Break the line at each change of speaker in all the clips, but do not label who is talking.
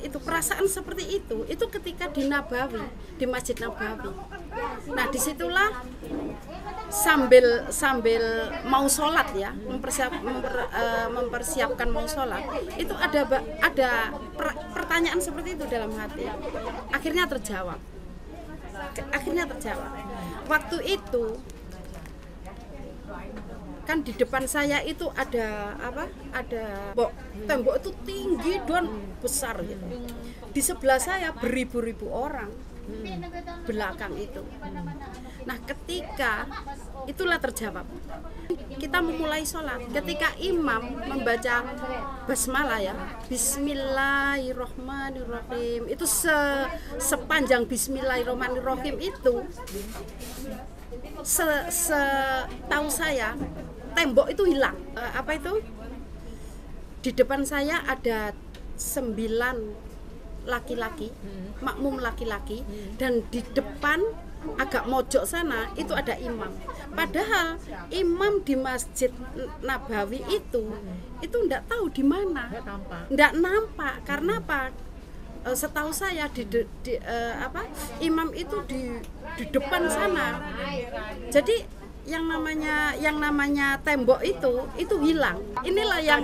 itu perasaan seperti itu ketika di Nabawi, di Masjid Nabawi. Nah disitulah sambil mau sholat ya, mempersiapkan mau sholat, itu ada pertanyaan seperti itu dalam hati. Akhirnya terjawab. Waktu itu kan di depan saya itu ada tembok itu tinggi dan besar gitu. Di sebelah saya beribu-ribu orang belakang itu. Nah ketika itulah terjawab, kita memulai sholat. Ketika imam membaca basmalah ya, Bismillahirrohmanirrohim, itu sepanjang Bismillahirrohmanirrohim itu, setahu saya tembok itu hilang. Di depan saya ada 9 laki-laki, makmum laki-laki, dan di depan agak mojok sana itu ada imam. Padahal imam di Masjid Nabawi itu enggak tahu di mana, enggak nampak. Karena apa? Setahu saya imam itu di depan sana. Jadi yang namanya tembok itu hilang. Inilah yang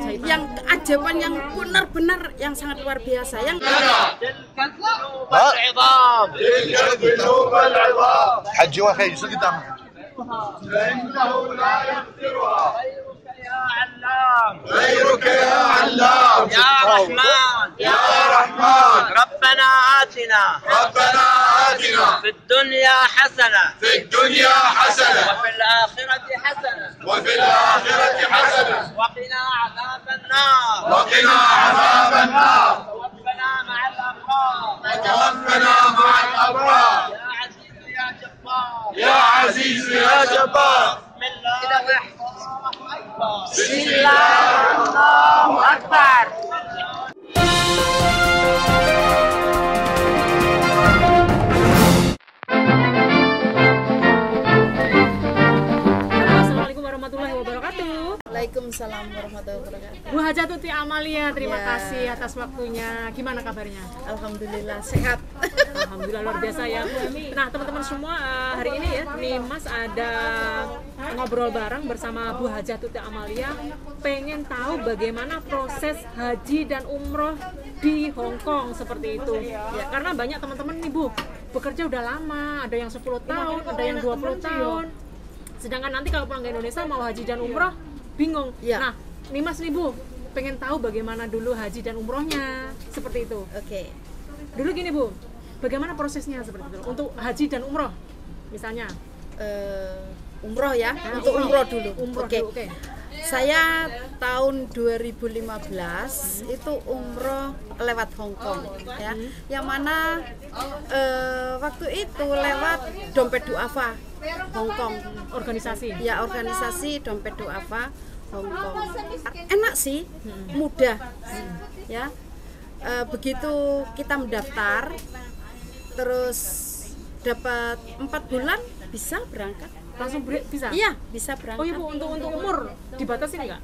keajaiban yang benar-benar yang sangat luar biasa. Yang
حجي وخي شو قدامك؟
فإنه لا يغفرها
يا علام
غيرك يا علام
يا رحمن
يا رحمن
ربنا آتنا في الدنيا حسنة
في الدنيا حسنة
وفي الآخرة حسنة
وفي الآخرة حسنة
وقنا عذاب النار
وقنا عذاب النار
توفنا مع الأبرار
وتوفنا مع الأبرار
يا عزيز يا جبار
يا عزيز يا جبار
بسم الله الله أكبر
Assalamualaikum warahmatullahi wabarakatuh.
Waalaikumsalam warahmatullahi wabarakatuh.
Bu Hajatuti Amalia, terima
Ya.
kasih atas waktunya. Gimana kabarnya?
Alhamdulillah sehat.
Alhamdulillah luar biasa ya. Nah teman-teman semua, hari ini ya Nimas ada ngobrol bareng bersama Bu Hajatuti Amalia. Pengen tahu bagaimana proses haji dan umroh di Hong Kong seperti itu. Ya, karena banyak teman-teman nih Bu, bekerja udah lama, ada yang 10 tahun, ada yang 20 tahun. Sedangkan nanti kalau pulang ke Indonesia mau haji dan umroh bingung.
Ya.
Nah, Nimas nih Bu, pengen tahu bagaimana dulu haji dan umrohnya seperti itu.
Oke.
Dulu gini Bu, bagaimana prosesnya seperti itu untuk haji dan umroh misalnya?
Umroh ya, untuk umroh dulu.
Umroh
Oke.
dulu, oke.
Saya tahun 2015 itu umroh lewat Hong Kong ya. Yang mana waktu itu lewat Dompet Duafa Hong Kong.
Organisasi.
Ya, organisasi Dompet Duafa Hong Kong. Enak sih, mudah. Ya. Begitu kita mendaftar terus dapat 4 bulan bisa berangkat.
Langsung bisa?
Iya, bisa berangkat.
Oh iya Bu, untuk umur dibatasi nggak?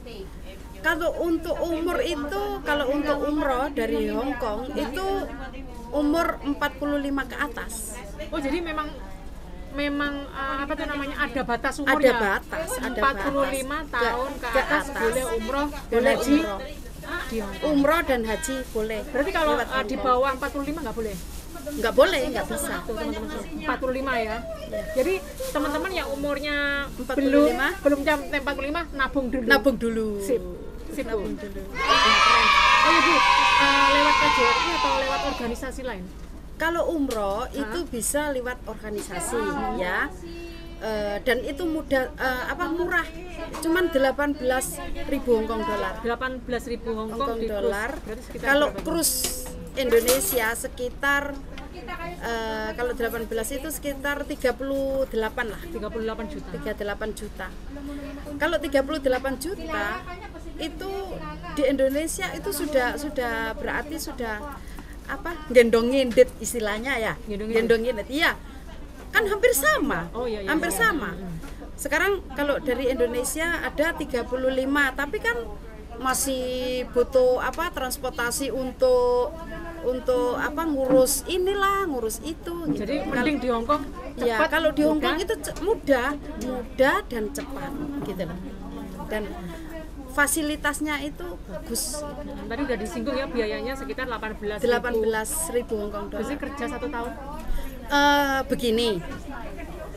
Kalau untuk umur itu, kalau untuk umroh dari Hong Kong itu umur 45 ke atas.
Oh jadi memang apa tuh namanya, ada batas umurnya?
Ada batas, ada
45 tahun ke atas boleh umroh dan
boleh
haji
umroh.
di Hong Kong.
Umroh dan haji boleh.
Berarti kalau
lewat Hong
di
Kong.
bawah 45 nggak boleh?
Nggak boleh, nggak bisa.
Tuh teman-teman, 45 ya. Jadi teman-teman yang umurnya
45,
belum sampai 45 nabung dulu.
Nabung dulu.
Sip Bu.
Nabung dulu.
Oh iya Bu, lewat KJRI atau lewat organisasi lain?
Kalau umroh itu bisa lewat organisasi ya. Dan itu mudah, murah. Cuman 18.000 Hong Kong dolar.
18.000 Hong Kong di
dolar.
Berarti sekitar
Kalau
berapa itu?
krus Indonesia sekitar kalau 18 itu sekitar 38 lah.
38 juta.
38 juta. Kalau 38 juta itu di Indonesia itu sudah berarti sudah gendongin dit istilahnya ya. Gendongin dit. Iya. Kan hampir sama.
Oh, iya,
hampir sama. Sekarang kalau dari Indonesia ada 35, tapi kan masih butuh apa transportasi untuk ngurus inilah ngurus itu gitu.
Jadi mending di Hong Kong
Ya,
cepat,
kalau di Hong Kong
mudah.
itu mudah dan cepat gitu loh. Dan fasilitasnya itu bagus.
Tadi udah disinggung ya biayanya sekitar 18.000.
18.000 Hong Kong
Biasanya
dolar.
kerja 1 tahun.
Begini.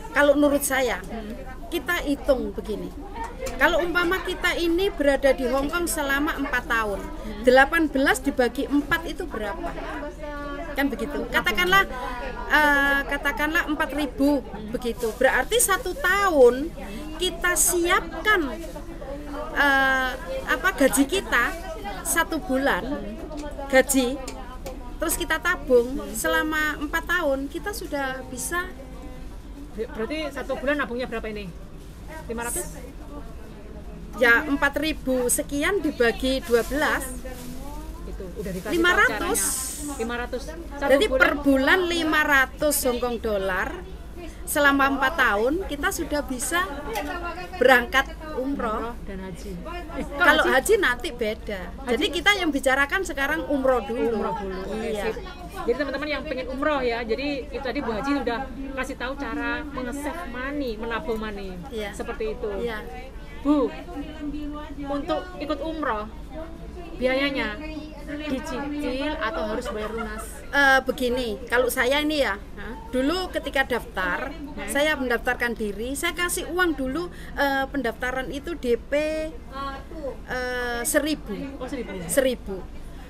Kalau menurut saya, kita hitung begini. Kalau umpama kita ini berada di Hong Kong selama 4 tahun, 18 dibagi 4 itu berapa? Kan begitu. Katakanlah 4.000 begitu. Berarti 1 tahun kita siapkan gaji kita 1 bulan gaji, terus kita tabung selama 4 tahun, kita sudah bisa.
Berarti 1 bulan nabungnya berapa ini? 500?
Ya 4.000 sekian dibagi 12
Itu udah dikasih
500.
500.
Jadi per bulan 500 Hong Kong dolar selama 4 tahun kita sudah bisa berangkat umroh.
dan haji.
Kalau haji nanti beda. Jadi kita yang bicarakan sekarang umroh dulu.
Umroh dulu. Oke,
Iya.
sip. Jadi teman-teman yang pengen umroh ya, jadi itu tadi Bu Haji udah kasih tahu cara nge-save money, menabung money.
Iya.
Seperti itu.
Iya.
Bu, untuk ikut umroh biayanya dicicil atau harus bayar lunas?
Begini, kalau saya ini ya,
Hah?
dulu ketika daftar, saya mendaftarkan diri, saya kasih uang dulu pendaftaran itu DP 1.000.
Oh, 1.000.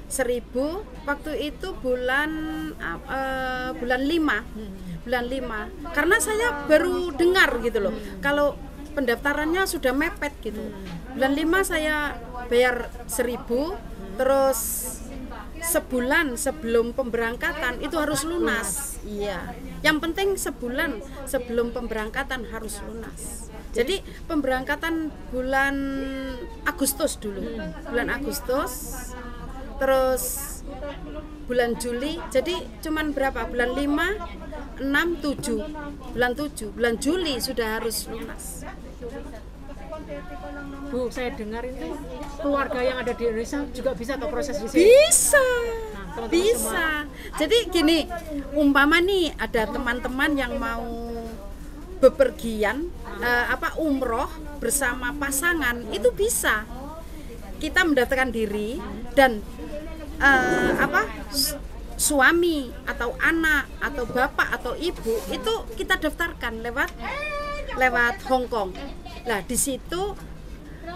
1.000 waktu itu bulan 5 karena saya baru dengar gitu loh kalau pendaftarannya sudah mepet gitu. Bulan 5 saya bayar 1.000, terus sebulan sebelum pemberangkatan itu harus lunas. Iya, yang penting sebulan sebelum pemberangkatan harus lunas. Jadi pemberangkatan bulan Agustus dulu, bulan Agustus, terus bulan Juli, jadi cuman berapa? Bulan 5, 6, 7, bulan Juli sudah harus lunas.
Bu, saya dengar ini keluarga yang ada di Indonesia juga bisa atau proses di sini?
Bisa,
teman-teman
bisa. Jadi gini, umpama nih ada teman-teman yang mau bepergian, umroh bersama pasangan, itu bisa. Kita mendaftarkan diri dan suami atau anak atau bapak atau ibu itu kita daftarkan lewat Hong Kong. Nah, di situ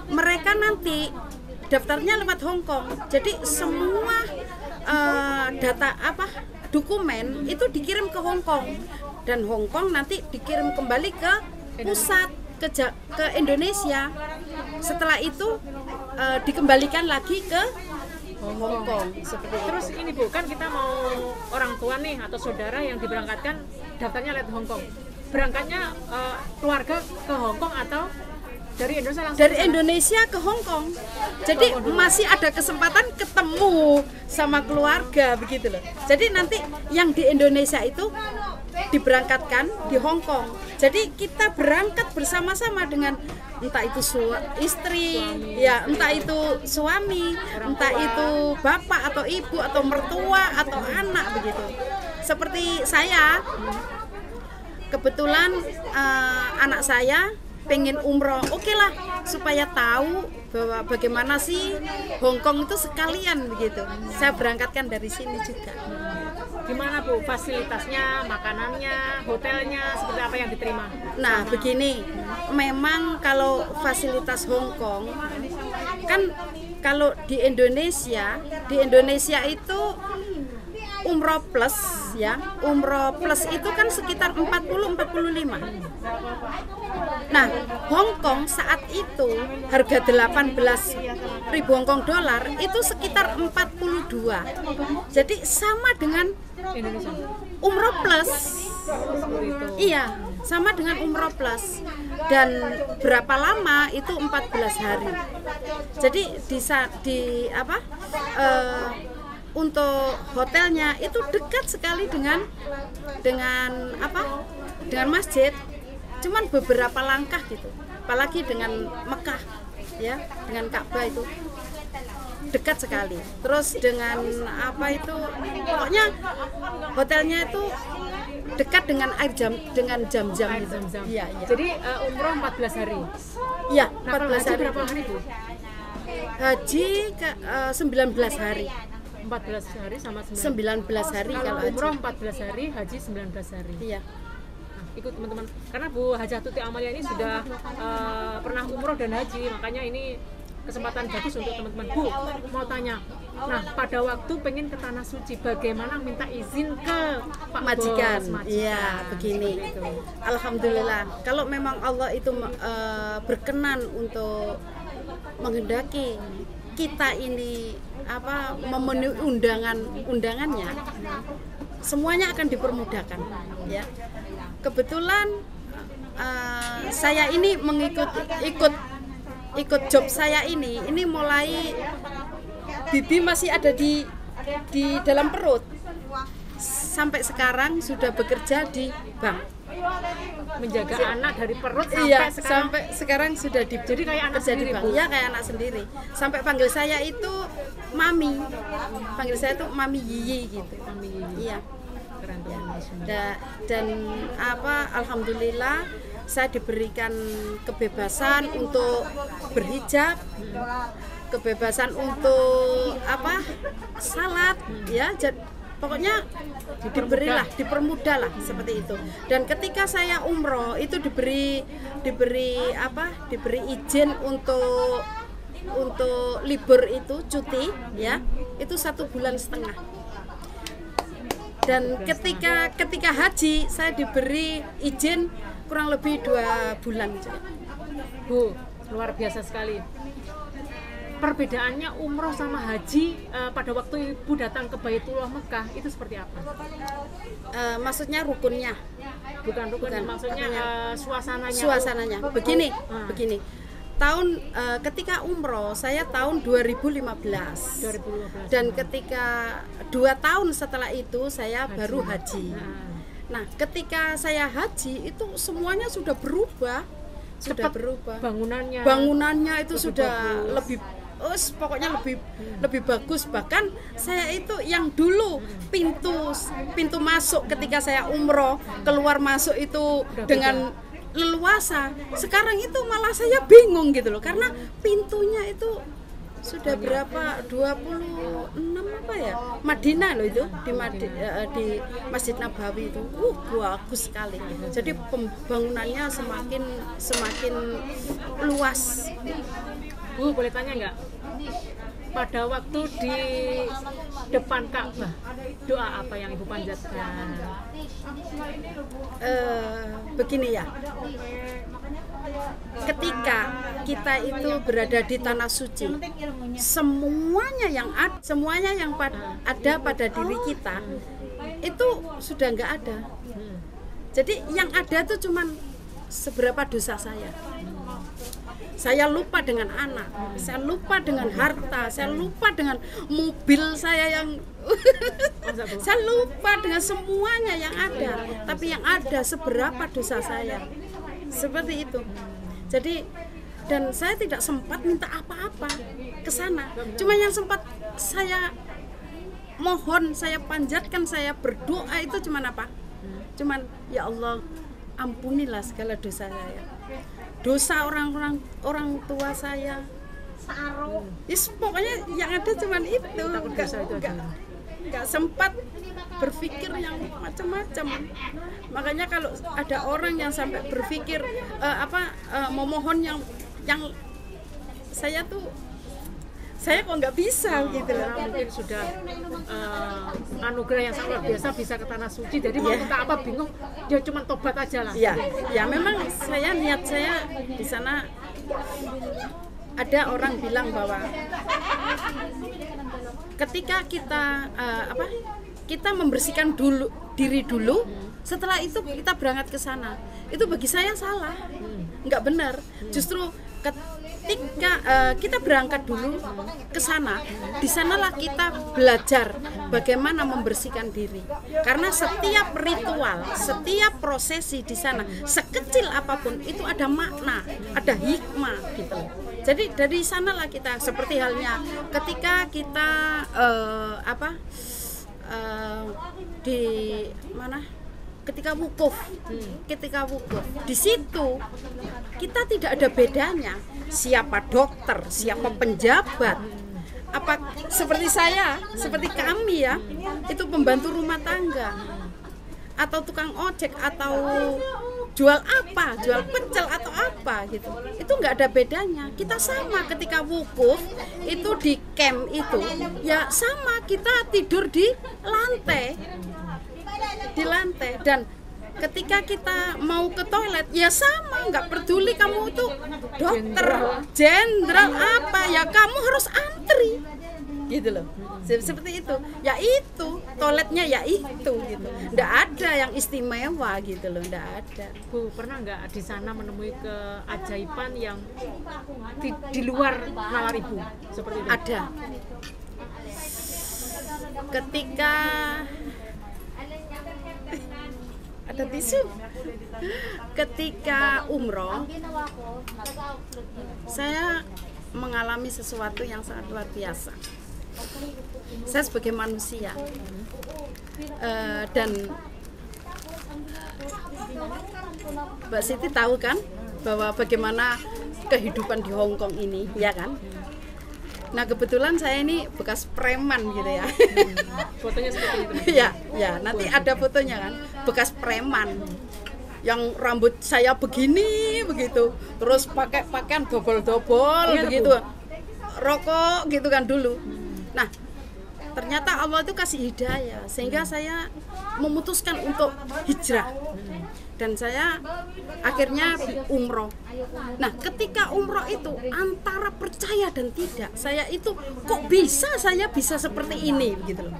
mereka nanti daftarnya lewat Hong Kong. Jadi semua data dokumen itu dikirim ke Hong Kong dan Hong Kong nanti dikirim kembali ke pusat ke Indonesia. Setelah itu dikembalikan lagi ke Hong Kong seperti itu.
Terus ini Bu, kan kita mau orang tua nih atau saudara yang diberangkatkan daftarnya lewat Hong Kong. Berangkatnya keluarga ke Hong Kong atau dari Indonesia langsung?
Dari Indonesia ke Hong Kong. Jadi masih ada kesempatan ketemu sama keluarga begitu loh. Jadi nanti yang di Indonesia itu diberangkatkan di Hong Kong. Jadi kita berangkat bersama-sama dengan entah itu istri, ya entah itu suami, entah itu bapak atau ibu atau mertua atau anak begitu. Seperti saya, kebetulan anak saya pengen umroh, oke lah supaya tahu bahwa bagaimana sih Hong Kong itu sekalian begitu. Saya berangkatkan dari sini juga.
Gimana Bu fasilitasnya, makanannya, hotelnya, seperti apa yang diterima?
Nah begini, memang kalau fasilitas Hong Kong kan kalau di Indonesia itu umroh plus ya, umroh plus itu kan sekitar 40-45. Nah, Hong Kong saat itu harga 18.000 Hong Kong dolar itu sekitar 42. Jadi sama dengan
Indonesia.
umroh plus.
Seperti itu.
Iya, sama dengan umroh plus. Dan berapa lama itu 14 hari. Jadi untuk hotelnya itu dekat sekali dengan masjid, cuman beberapa langkah gitu. Apalagi dengan Mekah ya, dengan Ka'bah itu dekat sekali. Terus dengan apa itu, pokoknya hotelnya itu dekat dengan jam-jam
Air
itu.
Zam-Zam.
Iya, iya.
Jadi umroh 14 hari.
Iya,
Nah, kalau
14
haji
hari.
berapa hari Bu?
Haji 19 hari.
14 hari sama
19 hari
Kalau
kalau
umroh
haji.
14 hari, haji 19 hari.
Iya.
Nah, ikut teman-teman. Karena Bu Hajah Tuti Amalia ini sudah pernah umroh dan haji, makanya ini kesempatan bagus untuk teman-teman. Bu, mau tanya. Nah, pada waktu pengen ke Tanah Suci, bagaimana minta izin ke Pak
Majikan.
Bos,
Iya, begini.
Seperti itu.
Alhamdulillah. Kalau memang Allah itu berkenan untuk menghendaki kita ini memenuhi undangannya, semuanya akan dipermudahkan, ya. Kebetulan saya ini ikut job saya ini mulai Bibi masih ada di dalam perut, sampai sekarang sudah bekerja di bank.
Menjaga anak dari perut sampai
Iya,
sekarang.
sampai sekarang sudah
Jadi kayak anak
kerja di
sendiri,
bank.
Bu?
Iya, kayak anak sendiri. Sampai panggil saya itu Mami. Panggil saya itu Mami Yiyi gitu.
Mami Yiyi.
Iya.
Keren tuh.
Dan alhamdulillah saya diberikan kebebasan untuk berhijab, kebebasan untuk salat, ya. Pokoknya dipermudah lah seperti itu. Dan ketika saya umroh itu diberi izin untuk libur itu, cuti, ya, itu 1,5 bulan. Dan ketika haji saya diberi izin kurang lebih 2 bulan.
Bu, luar biasa sekali. Perbedaannya umroh sama haji pada waktu Ibu datang ke Baitullah Mekah itu seperti apa?
Maksudnya rukunnya,
Bukan rukun,
Bukan.
maksudnya suasananya.
suasananya. Begini.
Ah.
Tahun ketika umroh saya tahun 2015.
2015.
Dan ketika 2 tahun setelah itu saya baru haji. Nah, ketika saya haji itu semuanya sudah berubah. Sudah
Cepat
berubah.
Bangunannya
Itu
lebih
sudah
bagus.
pokoknya lebih bagus. Bahkan saya itu yang dulu pintu masuk ketika saya umroh, keluar masuk itu dengan leluasa. Sekarang itu malah saya bingung gitu loh, karena pintunya itu sudah berapa, 26 apa ya, Madinah loh itu, di Masjid Nabawi itu bagus sekali. Jadi pembangunannya semakin luas.
Bu, boleh tanya nggak? Pada waktu di depan Ka'bah, doa apa yang Ibu panjatkan?
Begini ya, ketika kita itu berada di Tanah Suci, semuanya yang ada pada diri kita itu sudah nggak ada. Jadi yang ada tuh cuman seberapa dosa saya. Saya lupa dengan anak, saya lupa dengan harta, saya lupa dengan mobil saya yang saya lupa dengan semuanya yang ada. Tapi yang ada seberapa dosa saya. Seperti itu. Jadi, dan saya tidak sempat minta apa-apa ke sana. Cuma yang sempat saya mohon, saya panjatkan, saya berdoa itu cuman apa? Cuman, ya Allah, ampunilah segala dosa saya. Dosa orang tua saya. Pokoknya yang ada cuman itu. Nggak sempat berpikir yang macam-macam. Makanya kalau ada orang yang sampai berpikir memohon yang saya kok nggak bisa gitu loh.
Mungkin sudah anugerah yang sangat luar biasa bisa ke Tanah Suci, jadi mau minta apa bingung, dia cuma tobat aja lah.
Ya memang niat saya di sana. Ada orang bilang bahwa ketika kita membersihkan diri dulu, setelah itu kita berangkat ke sana, itu bagi saya salah, nggak benar. Justru ketika kita berangkat dulu ke sana, di sanalah kita belajar bagaimana membersihkan diri. Karena setiap ritual, setiap prosesi di sana, sekecil apapun itu ada makna, ada hikmah gitu. Jadi dari sanalah kita, seperti halnya ketika kita di mana? Ketika wukuf, di situ kita tidak ada bedanya siapa dokter, siapa penjabat, apa seperti saya, seperti kami ya, itu pembantu rumah tangga, atau tukang ojek, atau jual apa, jual pecel atau apa gitu, itu nggak ada bedanya. Kita sama ketika wukuf itu di camp itu, ya sama kita tidur di lantai, dan ketika kita mau ke toilet ya sama, nggak peduli kamu itu dokter, jenderal apa, ya kamu harus antri gitu loh. Seperti itu, ya itu toiletnya ya itu gitu, nggak ada yang istimewa gitu loh, nggak ada.
Bu, pernah nggak di sana menemui keajaiban yang di luar nalar Ibu seperti itu?
Ada. Ketika ada tisu, ketika umroh saya mengalami sesuatu yang sangat luar biasa. Saya sebagai manusia dan Mbak Siti tahu kan bahwa bagaimana kehidupan di Hong Kong ini, ya kan? Nah kebetulan saya ini bekas preman gitu ya.
Fotonya seperti itu.
Ya, nanti ada fotonya kan, bekas preman yang rambut saya begini begitu, terus pakai pakaian dobol-dobol begitu, rokok gitu kan dulu. Nah ternyata Allah itu kasih hidayah sehingga saya memutuskan untuk hijrah dan saya akhirnya umroh. Nah ketika umroh itu antara percaya dan tidak, saya itu kok saya bisa seperti ini gitu loh.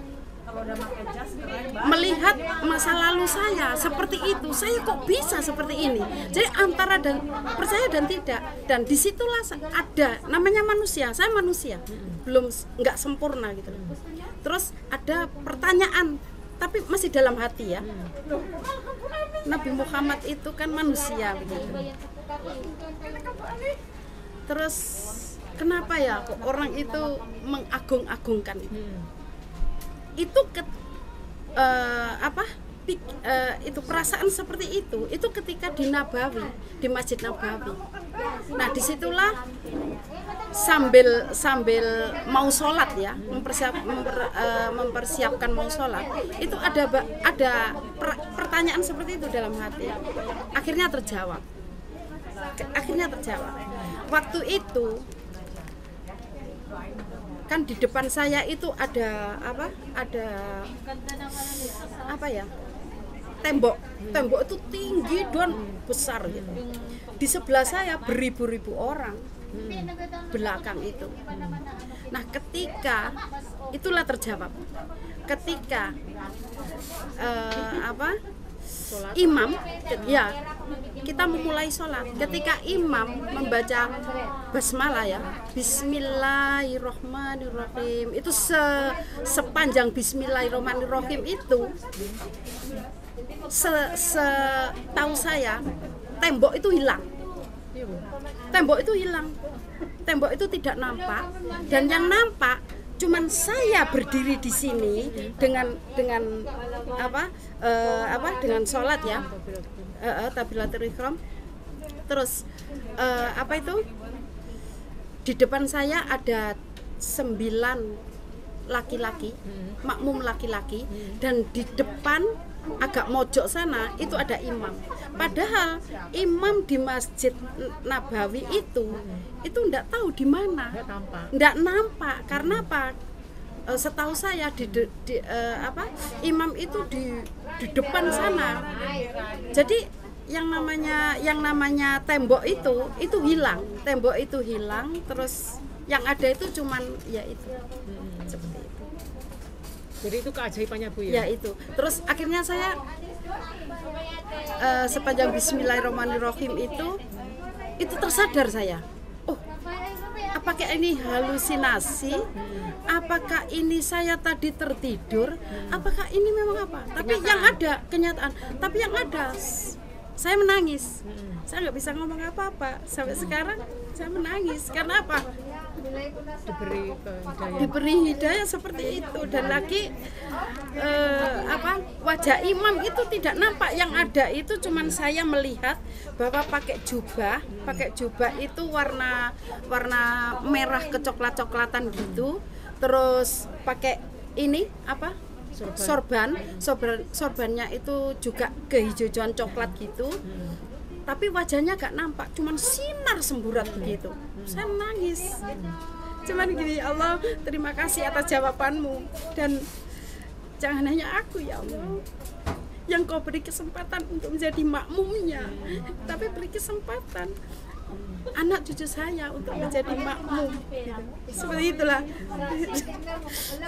Melihat masa lalu saya seperti itu, saya kok bisa seperti ini. Jadi antara dan percaya dan tidak, dan disitulah ada namanya manusia. Saya manusia, belum nggak sempurna gitu loh. Terus ada pertanyaan, tapi masih dalam hati ya. Nabi Muhammad itu kan manusia begitu. Terus kenapa ya kok orang itu mengagung-agungkan itu itu perasaan seperti itu ketika di Nabawi, di Masjid Nabawi. Nah disitulah sambil mau sholat ya, mempersiapkan mau sholat, itu ada pertanyaan seperti itu dalam hati. Akhirnya terjawab. Waktu itu kan di depan saya itu ada tembok itu tinggi dan besar gitu. Di sebelah saya beribu-ribu orang belakang itu. Nah ketika itulah terjawab ketika imam ya, kita memulai sholat. Ketika imam membaca basmalah ya, Bismillahirrohmanirrohim, itu sepanjang Bismillahirrohmanirrohim itu setahu saya tembok itu hilang. Tembok itu tidak nampak, dan yang nampak cuman saya berdiri di sini dengan sholat ya, takbiratul ihram. Terus di depan saya ada 9 laki-laki, makmum laki-laki, dan di depan agak mojok sana itu ada imam. Padahal imam di Masjid Nabawi itu enggak tahu di mana, enggak nampak. Karena apa? Setahu saya imam itu di depan sana. Jadi yang namanya tembok itu hilang. Tembok itu hilang, terus yang ada itu cuman ya itu. Seperti itu.
Jadi itu keajaibannya Bu ya?
Ya itu. Terus akhirnya saya sepanjang Bismillahirrahmanirrahim itu tersadar saya. Oh, apakah ini halusinasi? Apakah ini saya tadi tertidur? Apakah ini memang apa? Tapi yang ada kenyataan. Tapi yang ada saya menangis. Saya nggak bisa ngomong apa-apa sampai sekarang. Saya menangis karena apa? Diberi hidayah seperti itu. Dan lagi wajah imam itu tidak nampak, yang ada itu cuman saya melihat bahwa pakai jubah itu warna merah kecoklat-coklatan gitu, terus pakai ini apa? Sorbannya itu juga kehijauan coklat gitu. Tapi wajahnya gak nampak, cuman sinar semburat begitu. Saya nangis. Cuman gini, Allah terima kasih atas jawabanmu, dan jangan hanya aku ya Allah yang kau beri kesempatan untuk menjadi makmumnya, tapi beri kesempatan anak cucu saya untuk menjadi makmum. Seperti itulah.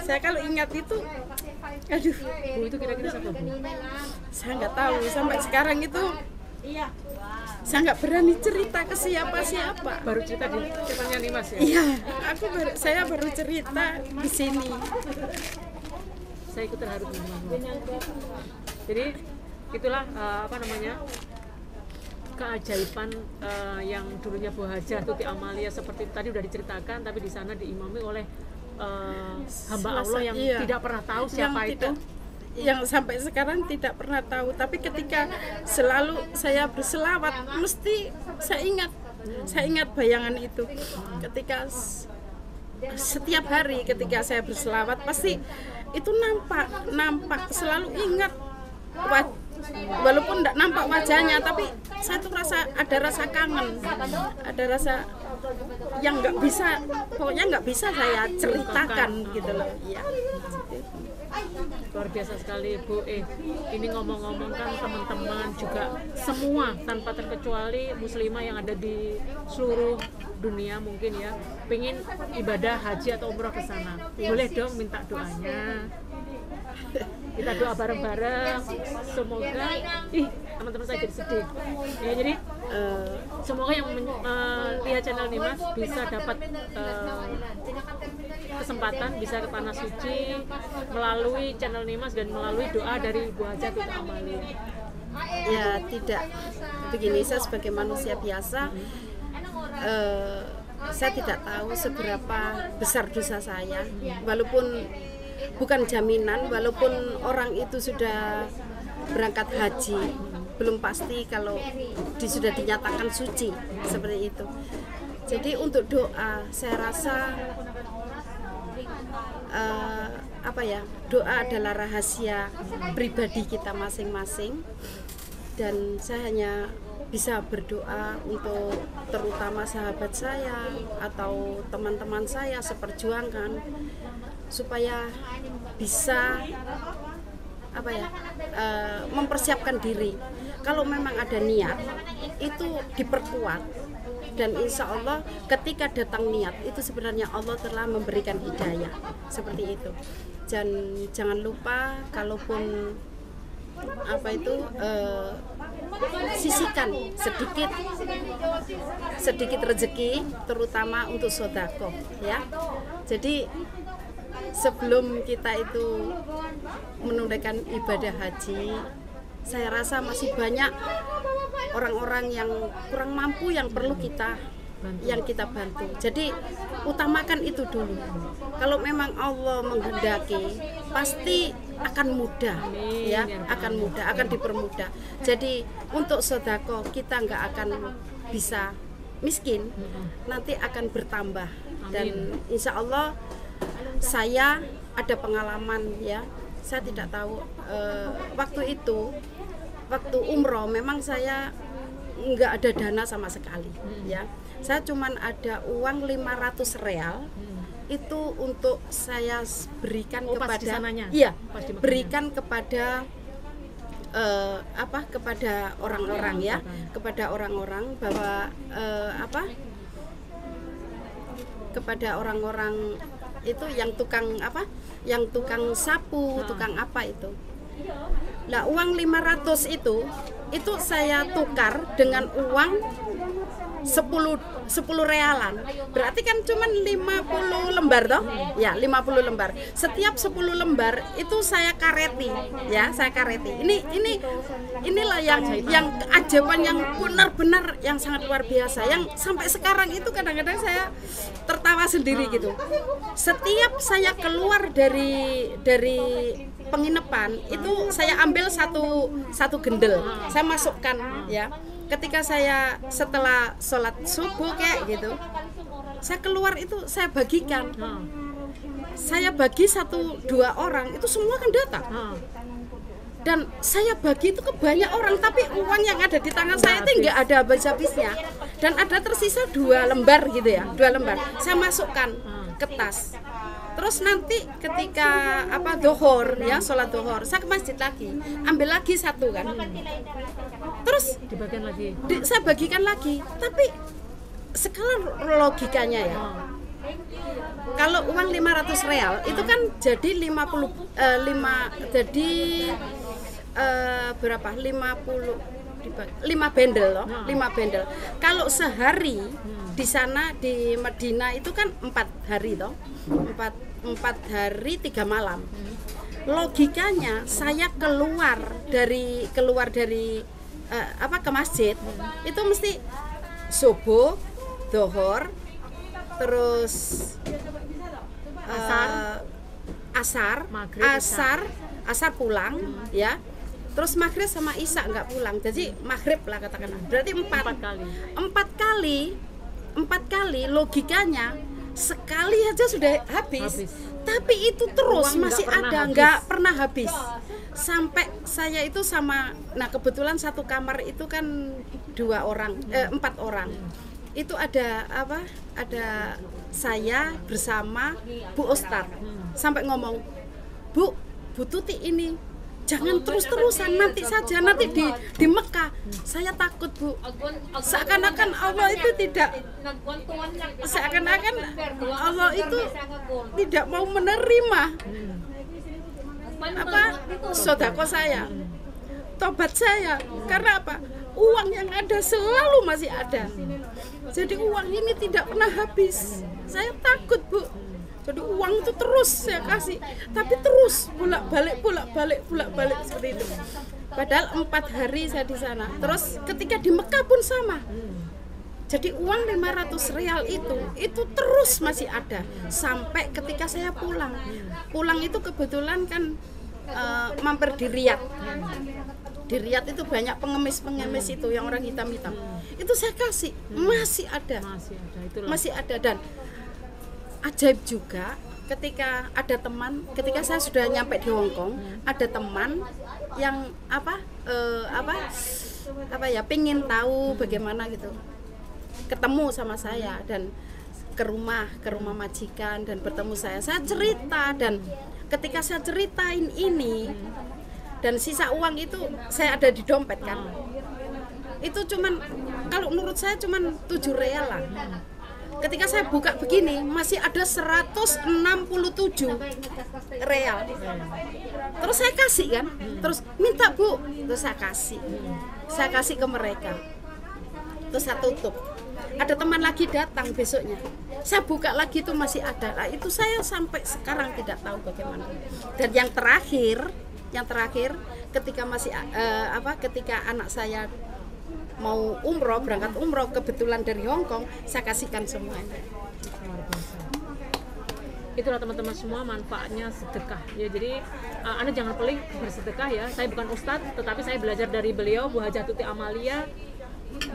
Saya kalau ingat itu, aduh,
Bu itu kira-kira siapa, Bu?
Saya nggak tahu sampai sekarang itu. Saya nggak berani cerita ke siapa-siapa.
Baru cerita di ceritanya Nimas ya?
Iya, saya baru cerita di sini.
Saya ikut terharu teman-teman. Jadi itulah keajaiban yang dulunya Bu Hajah Tuti Amalia seperti tadi udah diceritakan, tapi di sana diimami oleh hamba Allah yang tidak pernah tahu siapa itu.
Yang sampai sekarang tidak pernah tahu, tapi ketika selalu saya berselawat mesti saya ingat bayangan itu. Ketika setiap hari ketika saya berselawat pasti itu nampak selalu ingat, walaupun tidak nampak wajahnya, tapi saya tuh ada rasa kangen, ada rasa yang pokoknya nggak bisa saya ceritakan gitu loh. Ya.
Luar biasa sekali Bu. Ini ngomong-ngomong kan teman-teman juga semua tanpa terkecuali muslimah yang ada di seluruh dunia mungkin ya pengen ibadah haji atau umroh ke sana. Boleh dong minta doanya. Kita doa bareng-bareng, semoga teman-teman saya jadi sedih ya, jadi semoga yang lihat channel Nimas bisa dapat kesempatan bisa ke Tanah Suci melalui channel Nimas dan melalui doa dari Ibu Hajah Tuti Amalia.
Ya tidak begini, saya sebagai manusia biasa saya tidak tahu seberapa besar dosa saya, walaupun bukan jaminan, walaupun orang itu sudah berangkat haji, belum pasti kalau sudah dinyatakan suci seperti itu. Jadi untuk doa, saya rasa doa adalah rahasia pribadi kita masing-masing, dan saya hanya bisa berdoa untuk terutama sahabat saya atau teman-teman saya seperjuangan supaya bisa mempersiapkan diri. Kalau memang ada niat itu diperkuat, dan insya Allah ketika datang niat itu sebenarnya Allah telah memberikan hidayah seperti itu. Dan jangan lupa kalaupun sisihkan sedikit rezeki terutama untuk sedekah ya. Jadi sebelum kita itu menunaikan ibadah haji, saya rasa masih banyak orang-orang yang kurang mampu yang perlu kita bantu. Jadi utamakan itu dulu. Kalau memang Allah menghendaki, pasti akan mudah ya, akan dipermudah. Jadi untuk sedekah kita nggak akan bisa miskin, nanti akan bertambah. Dan insya Allah saya ada pengalaman ya, saya tidak tahu waktu umroh memang saya nggak ada dana sama sekali ya. Saya cuman ada uang 500 real itu untuk saya berikan kepada berikan kepada kepada orang-orang ya, kepada orang-orang bahwa kepada orang-orang itu yang tukang sapu, tukang apa itu. Lah uang 500 itu saya tukar dengan uang 10 realan. Berarti kan cuman 50 lembar toh? Ya, 50 lembar. Setiap 10 lembar itu saya kareti, ya, saya kareti. Inilah yang keajaiban yang benar-benar yang sangat luar biasa. Yang sampai sekarang itu kadang-kadang saya tertawa sendiri gitu. Setiap saya keluar dari penginapan itu saya ambil satu gendel, saya masukkan ya. Ketika saya setelah sholat subuh kayak gitu, saya keluar itu saya bagikan. Saya bagi 1-2 orang itu semua kan datang. Dan saya bagi itu ke banyak orang, tapi uang yang ada di tangan saya itu nggak ada habis-habisnya. Dan ada tersisa 2 lembar gitu ya, 2 lembar. Saya masukkan ke tas. Terus nanti ketika dohor ya, sholat dohor, saya ke masjid lagi, ambil lagi 1 kan. Terus
dibagikan lagi.
Saya bagikan lagi, tapi sekarang logikanya ya. Kalau uang 500 real itu kan jadi 5 bendel loh, 5 bendel. Kalau sehari di sana di Madinah itu kan 4 hari toh. 4 hari 3 malam. Logikanya saya keluar dari ke masjid itu mesti subuh, dohor, terus asar pulang ya. Terus maghrib sama isya nggak pulang, jadi maghrib lah katakanlah. Berarti 4 kali logikanya sekali aja sudah habis. Tapi itu terus uang masih ada, nggak pernah habis. Sampai saya itu nah kebetulan satu kamar itu kan 4 orang. Itu ada ada saya bersama Bu Ustad. Sampai ngomong, Bu Tuti ini jangan terus-terusan, nanti saja, nanti di Mekah. Saya takut Bu, seakan-akan Allah itu tidak mau menerima sodako saya, tobat saya. Karena apa? Uang yang ada selalu masih ada. Jadi uang ini tidak pernah habis. Saya takut Bu. Jadi uang itu terus saya kasih, tapi terus bolak-balik seperti itu. Padahal 4 hari saya di sana. Terus ketika di Mekah pun sama. Jadi uang 500 real itu terus masih ada sampai ketika saya pulang. Pulang itu kebetulan kan mampir di Riyadh. Di Riyadh itu banyak pengemis itu yang orang hitam-hitam. Itu saya kasih, masih ada. Masih ada. Dan ajaib juga ketika ada teman, ketika saya sudah nyampe di Hong Kong, ada teman yang pengen tahu bagaimana gitu, ketemu sama saya dan ke rumah majikan dan bertemu saya cerita. Dan ketika saya ceritain ini dan sisa uang itu saya ada di dompet kan, itu cuman, kalau menurut saya cuman 7 real lah. Ketika saya buka begini masih ada 167 real. Terus saya kasih kan, terus minta Bu, terus saya kasih ke mereka. Terus saya tutup. Ada teman lagi datang besoknya, saya buka lagi itu masih ada. Nah, itu saya sampai sekarang tidak tahu bagaimana. Dan yang terakhir ketika ketika anak saya mau berangkat umroh kebetulan dari Hong Kong, saya kasihkan semuanya.
Itulah teman-teman semua manfaatnya sedekah ya. Jadi Anda jangan pelit bersedekah ya. Saya bukan ustadz, tetapi saya belajar dari beliau, Bu Hajah Tuti Amalia.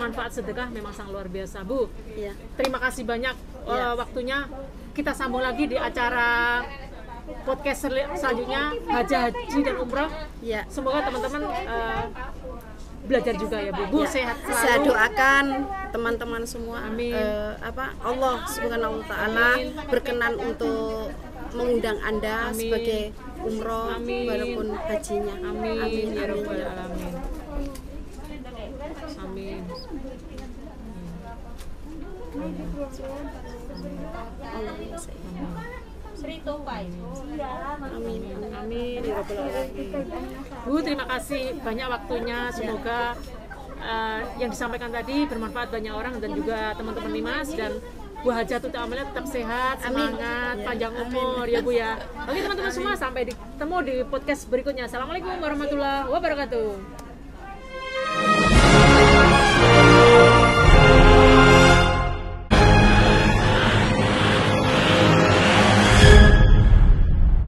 Manfaat sedekah memang sangat luar biasa, Bu.
Ya.
Terima kasih banyak waktunya. Kita sambung lagi di acara podcast selanjutnya, Haji dan Umroh.
Ya.
Semoga teman-teman belajar juga ya Bu. Sehat selalu.
Saya doakan teman-teman semua,
amin.
Allah Subhanahu wa Ta'ala berkenan untuk mengundang Anda, amin, sebagai umroh, amin, walaupun hajinya.
Amin. Amin.
Amin.
Amin. Amin. Amin. Amin. Amin. Bu, terima kasih banyak waktunya. Semoga yang disampaikan tadi bermanfaat banyak orang dan juga teman-teman Mimas, dan Bu Hajah Tuti Amalia tetap sehat, semangat, panjang umur ya Bu ya. Oke teman-teman semua, sampai ketemu di podcast berikutnya. Assalamualaikum warahmatullahi wabarakatuh.